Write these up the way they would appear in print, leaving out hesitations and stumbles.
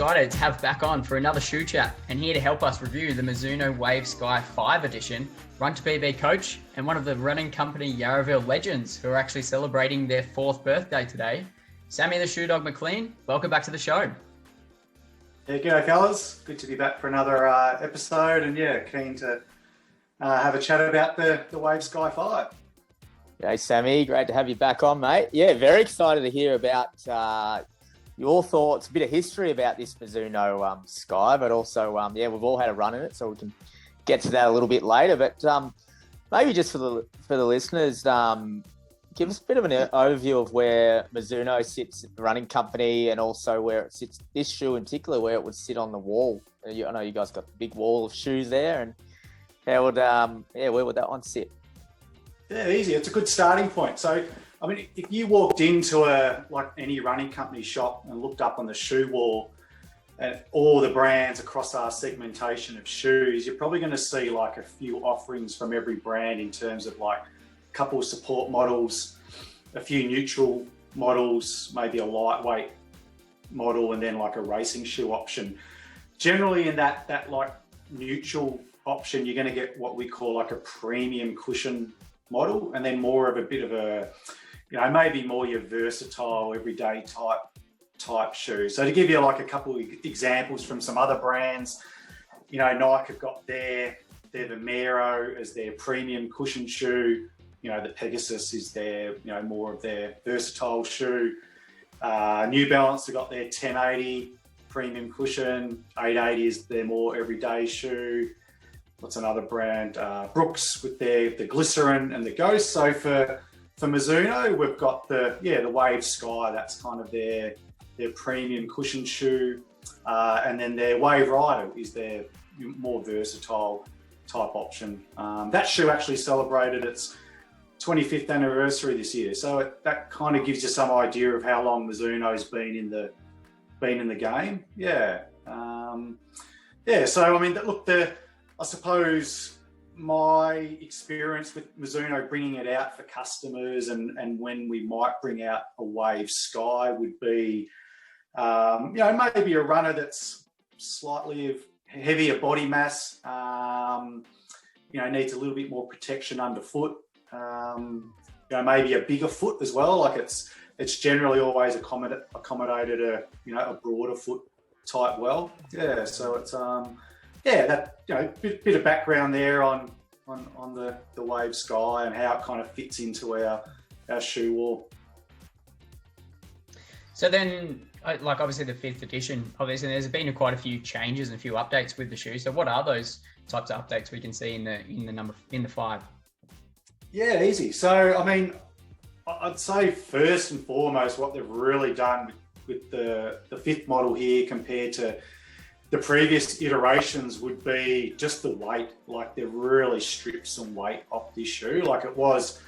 excited to have back on for another shoe chat, and here to help us review the Mizuno Wave Sky 5 edition, Run to PB coach and one of the Running Company Yarraville legends who are actually celebrating their 4th birthday today, Sammy the Shoe Dog Mclean. Welcome back to the show. Yeah, g'day fellas. Good to be back for another episode, and keen to have a chat about the Wave Sky 5. Hey Sammy, great to have you back on, mate. Yeah, very excited to hear about your thoughts, a bit of history about this Mizuno Sky, but also, we've all had a run in it, so we can get to that a little bit later. But maybe just for the listeners, give us a bit of an overview of where Mizuno sits at the running company, and also where it sits, this shoe in particular, where it would sit on the wall. I know you guys got the big wall of shoes there, and how would where would that one sit? Yeah, easy. It's a good starting point. So, I mean, if you walked into any running company shop and looked up on the shoe wall at all the brands across our segmentation of shoes, you're probably going to see like a few offerings from every brand in terms of like a couple of support models, a few neutral models, maybe a lightweight model, and then like a racing shoe option. Generally in that like neutral option, you're going to get what we call like a premium cushion model, and then more of a bit of a, maybe more your versatile everyday type shoe. So to give you like a couple of examples from some other brands, Nike have got their Vomero as their premium cushion shoe. The Pegasus is their, more of their versatile shoe. New Balance have got their 1080 premium cushion. 880 is their more everyday shoe. What's another brand? Brooks with the Glycerin and the Ghost. So for Mizuno, we've got the Wave Sky. That's kind of their premium cushion shoe, and then their Wave Rider is their more versatile type option. That shoe actually celebrated its 25th anniversary this year, so that kind of gives you some idea of how long Mizuno's been in the game. So I mean, look, I suppose my experience with Mizuno bringing it out for customers and when we might bring out a Wave Sky would be, maybe a runner that's slightly of heavier body mass, needs a little bit more protection underfoot, maybe a bigger foot as well. Like it's generally always accommodated a broader foot type well. Yeah, so it's bit of background there on the Wave Sky and how it kind of fits into our shoe wall. So then, like obviously the 5th edition, obviously there's been quite a few changes and a few updates with the shoe. So what are those types of updates we can see in the 5? Yeah, easy. So I mean, I'd say first and foremost, what they've really done with the 5th model here compared to the previous iterations would be just the weight. Like they've really stripped some weight off this shoe. Like it was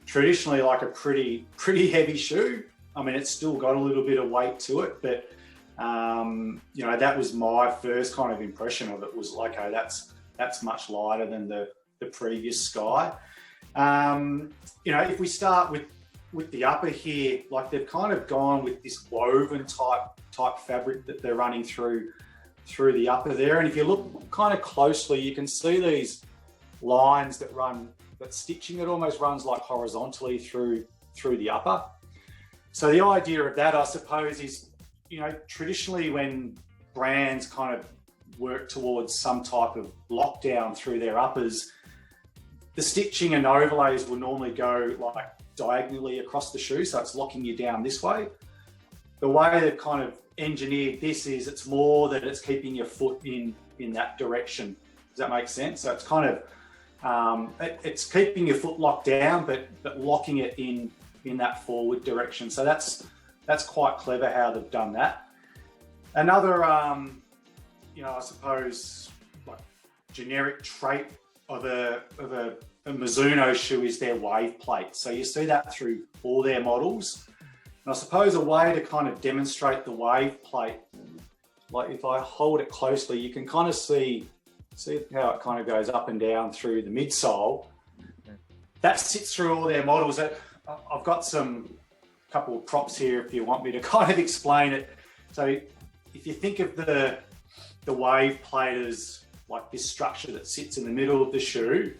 traditionally like a pretty heavy shoe. I mean, it's still got a little bit of weight to it, but that was my first kind of impression of it, was like, okay, that's much lighter than the previous Sky. If we start with the upper here, like they've kind of gone with this woven type fabric that they're running through the upper there. And if you look kind of closely, you can see these lines that stitching that almost runs like horizontally through the upper. So the idea of that, I suppose, is, traditionally when brands kind of work towards some type of lockdown through their uppers, the stitching and overlays will normally go like diagonally across the shoe. So it's locking you down this way. The way they've kind of engineered this is it's more that it's keeping your foot in that direction. Does that make sense? So it's kind of it's keeping your foot locked down, but locking it in that forward direction. So that's quite clever how they've done that. Another I suppose like generic trait of a Mizuno shoe is their wave plate. So you see that through all their models. And I suppose a way to kind of demonstrate the wave plate, like if I hold it closely, you can kind of see how it kind of goes up and down through the midsole. That sits through all their models. I've got some couple of props here if you want me to kind of explain it. So if you think of the wave plate as like this structure that sits in the middle of the shoe,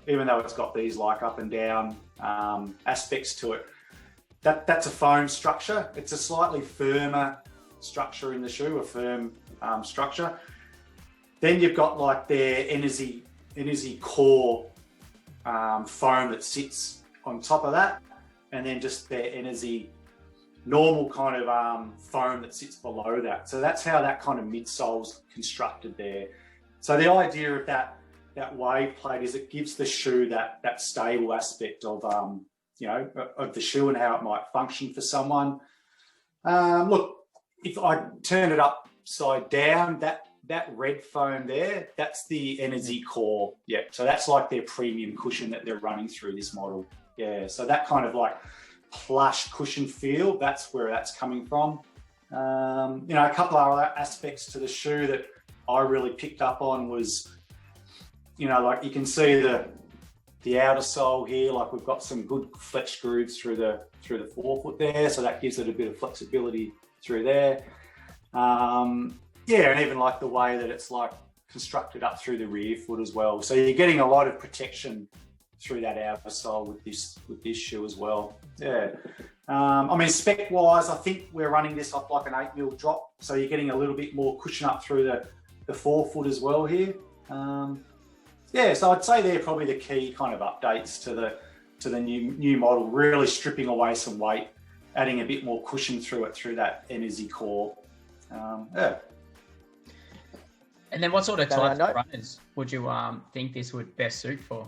even though it's got these like up and down aspects to it, that's a foam structure. It's a slightly firmer structure in the shoe, a firm structure. Then you've got like their energy core foam that sits on top of that, and then just their energy normal kind of foam that sits below that. So that's how that kind of midsole's constructed there. So the idea of that wave plate is it gives the shoe that stable aspect of of the shoe and how it might function for someone. Look, if I turn it upside down, that red foam there, that's the energy core. Yeah, so that's like their premium cushion that they're running through this model. Yeah, so that kind of like plush cushion feel, that's where that's coming from. A couple of other aspects to the shoe that I really picked up on was, like you can see the outer sole here, like we've got some good flex grooves through the forefoot there, so that gives it a bit of flexibility through there. And even like the way that it's like constructed up through the rear foot as well. So you're getting a lot of protection through that outer sole with this shoe as well. Yeah. Spec wise, I think we're running this off like an 8mm drop, so you're getting a little bit more cushion up through the forefoot as well here. So I'd say they're probably the key kind of updates to the new model, really stripping away some weight, adding a bit more cushion through that energy core. And then what sort of types of runners would you think this would best suit for?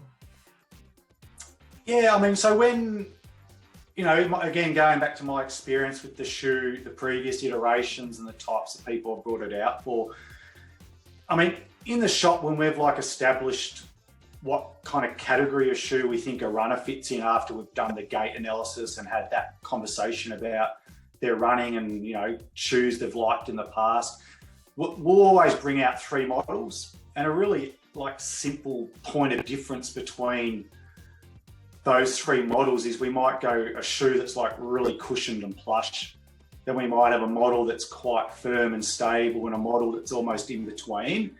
Yeah, so when, again, going back to my experience with the shoe, the previous iterations and the types of people I've brought it out for, in the shop when we've like established what kind of category of shoe we think a runner fits in after we've done the gait analysis and had that conversation about their running and, shoes they've liked in the past, we'll always bring out 3 models, and a really like simple point of difference between those 3 models is we might go a shoe that's like really cushioned and plush. Then we might have a model that's quite firm and stable and a model that's almost in between.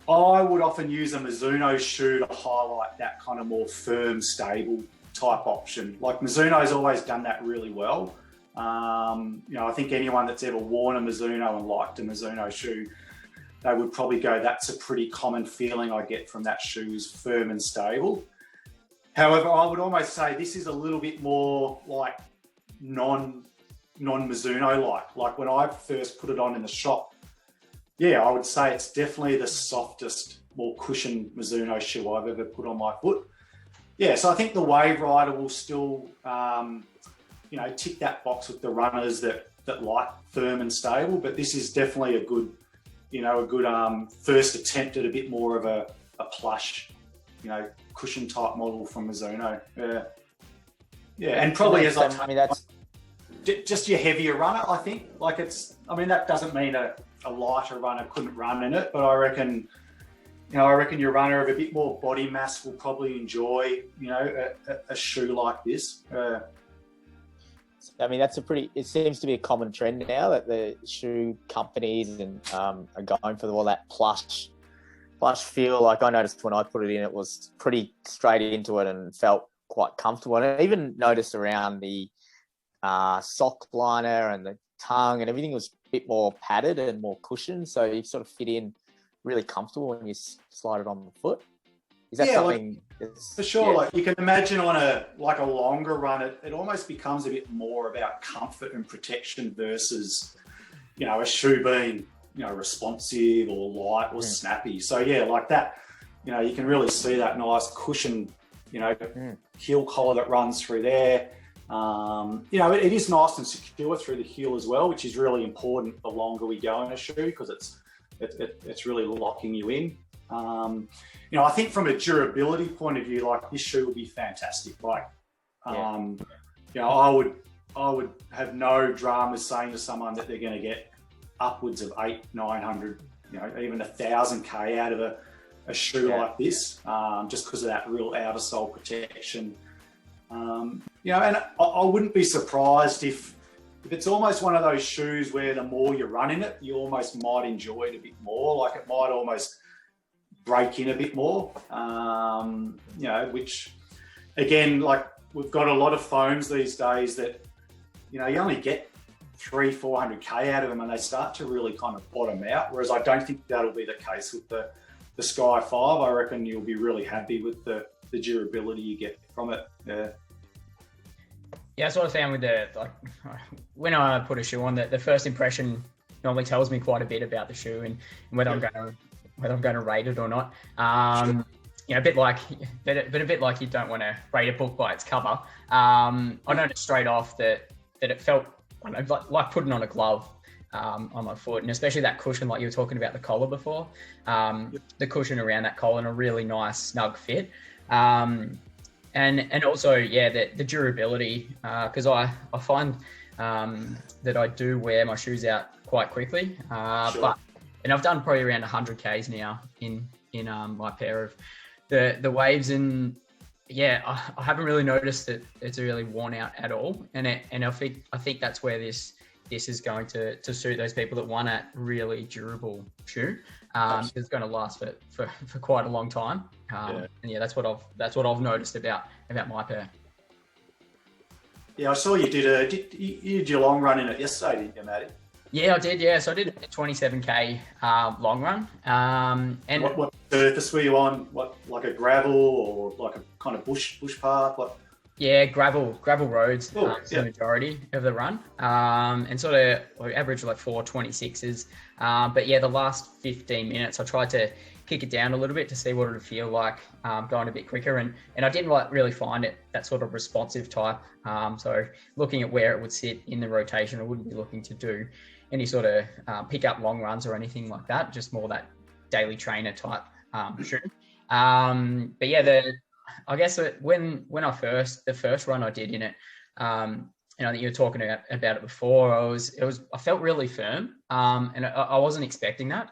I would often use a Mizuno shoe to highlight that kind of more firm, stable type option. Like Mizuno's always done that really well. I think anyone that's ever worn a Mizuno and liked a Mizuno shoe, they would probably go, that's a pretty common feeling I get from that shoe, is firm and stable. However, I would almost say this is a little bit more like non-Mizuno like when I first put it on in the shop, I would say it's definitely the softest, more cushioned Mizuno shoe I've ever put on my foot. So I think the Wave Rider will still, tick that box with the runners that like firm and stable, but this is definitely a good first attempt at a bit more of a plush, cushion type model from Mizuno. And probably that's just your heavier runner, I think. Like that doesn't mean a lighter runner couldn't run in it, but I reckon your runner of a bit more body mass will probably enjoy, a shoe like this. It seems to be a common trend now that the shoe companies are going for all that plush feel. Like I noticed when I put it in, it was pretty straight into it and felt quite comfortable. And I even noticed around the sock liner and the tongue and everything was a bit more padded and more cushioned, so you sort of fit in really comfortable when you slide it on the foot. Is that something? For sure. Like you can imagine on a longer run, it almost becomes a bit more about comfort and protection versus, a shoe being, responsive or light or snappy. So like that, you can really see that nice cushion, heel collar that runs through there. It is nice and secure through the heel as well, which is really important the longer we go in a shoe, because it's really locking you in. I think from a durability point of view, like this shoe will be fantastic. I would have no dramas saying to someone that they're going to get upwards of 800-900, even 1,000K out of a shoe like this, just because of that real outer sole protection. And I wouldn't be surprised if if it's almost one of those shoes where the more you run in it, you almost might enjoy it a bit more. Like it might almost break in a bit more, you know, which again, like we've got a lot of foams these days that, you know, you only get 300-400K out of them and they start to really kind of bottom out. Whereas I don't think that'll be the case with the Sky 5. I reckon you'll be really happy with the durability you get from it. Yeah. Yeah, that's what I found with when I put a shoe on, the first impression normally tells me quite a bit about the shoe and whether I'm going to rate it or not. Sure. You know, a bit like you don't want to rate a book by its cover. I noticed straight off that it felt like putting on a glove on my foot, and especially that cushion, like you were talking about the collar before. The cushion around that collar and a really nice snug fit. And also, yeah, the durability, because I find that I do wear my shoes out quite quickly. Sure. And I've done probably around 100 Ks now in my pair of the Waves, and yeah, I haven't really noticed that it's really worn out at all. And I think that's where this is going to suit those people that want a really durable shoe. It's going to last for quite a long time. And yeah, that's what I've noticed about my pair. Yeah, I saw you did your long run in it yesterday, didn't you, Matty? Yeah, I did. Yeah, so I did a 27K long run. And what surface were you on? What, like a gravel or like a kind of bush path? What? Yeah, gravel roads, the majority of the run, and sort of average like 4:26s. But yeah, the last 15 minutes, I tried to kick it down a little bit to see what it would feel like going a bit quicker, and I didn't really find it that sort of responsive type. So looking at where it would sit in the rotation, I wouldn't be looking to do any sort of pick up long runs or anything like that. Just more that daily trainer type shoe. But yeah, I guess when the first run I did in it, and I think you were talking about it before, I felt really firm, and I wasn't expecting that,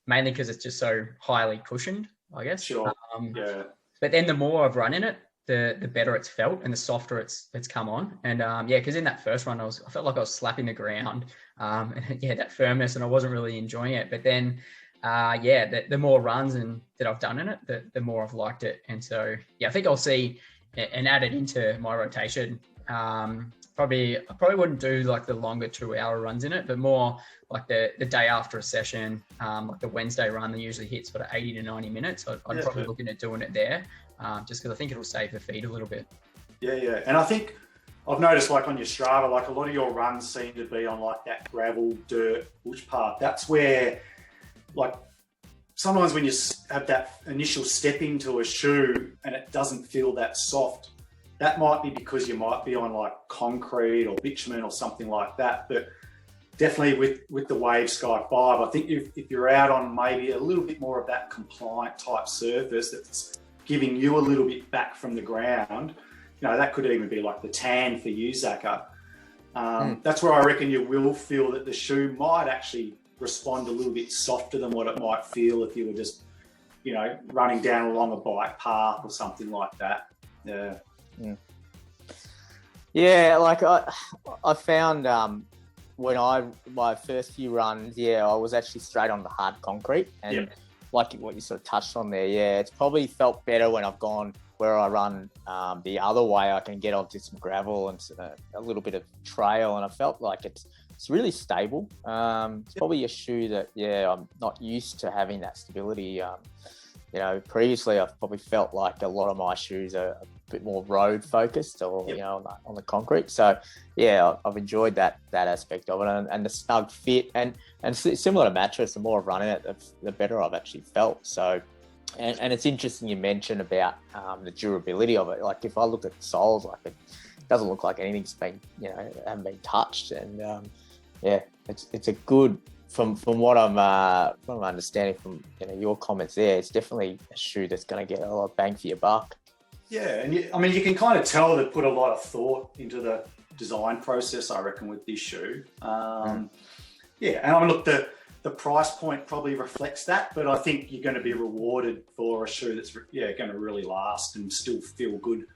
mainly because it's just so highly cushioned, I guess. Sure. Yeah. But then the more I've run in it, the better it's felt and the softer it's come on. And yeah, because in that first run, I felt like I was slapping the ground, and yeah, that firmness, and I wasn't really enjoying it. But then the more runs that I've done in it, the more I've liked it. And so, yeah, I think I'll see and add it into my rotation. I probably wouldn't do like the longer 2-hour runs in it, but more like the day after a session, like the Wednesday run that usually hits sort of 80 to 90 minutes. I'd probably looking at doing it there, just because I think it'll save the feet a little bit. Yeah. And I think I've noticed like on your Strava, like a lot of your runs seem to be on like that gravel, dirt, bush path. That's where, like, sometimes when you have that initial step into a shoe and it doesn't feel that soft, that might be because you might be on like concrete or bitumen or something like that. But definitely with the Wave Sky 5, I think if you're out on maybe a little bit more of that compliant type surface that's giving you a little bit back from the ground, you know, that could even be like the tan for you, Zacca. That's where I reckon you will feel that the shoe might actually respond a little bit softer than what it might feel if you were just, you know, running down along a bike path or something like that. Yeah, like I found when my first few runs, I was actually straight on the hard concrete, and like what you sort of touched on there, it's probably felt better when I've gone where I run the other way. I can get onto some gravel and a little bit of trail, and I felt like it's really stable. It's probably a shoe that, I'm not used to having that stability. You know, previously I've probably felt like a lot of my shoes are a bit more road focused or, you know, on the concrete. So I've enjoyed that aspect of it, and the snug fit and similar to mattress, the more I've run it, the better I've actually felt. So, and it's interesting you mentioned about the durability of it. Like if I look at the soles, like it doesn't look like anything's been, you know, haven't been touched. And it's a good, from what I'm understanding from, you know, your comments there, it's definitely a shoe that's going to get a lot of bang for your buck. Yeah, and you can kind of tell they put a lot of thought into the design process, I reckon, with this shoe. And look, the price point probably reflects that, but I think you're going to be rewarded for a shoe that's going to really last and still feel good.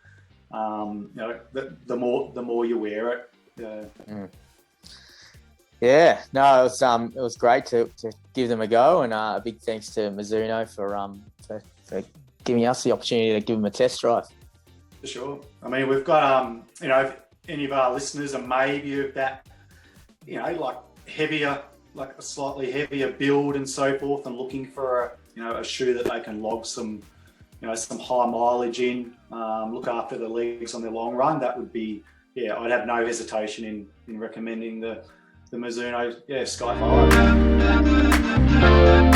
You know, the more you wear it, Yeah. Yeah, no, it was great to give them a go, and a big thanks to Mizuno for giving us the opportunity to give them a test drive. For sure. I mean, we've got if any of our listeners are maybe of that, like heavier, like a slightly heavier build and so forth, and looking for a shoe that they can log some high mileage in, look after the legs on the long run. That would be, I'd have no hesitation in recommending the Mizuno Sky 5.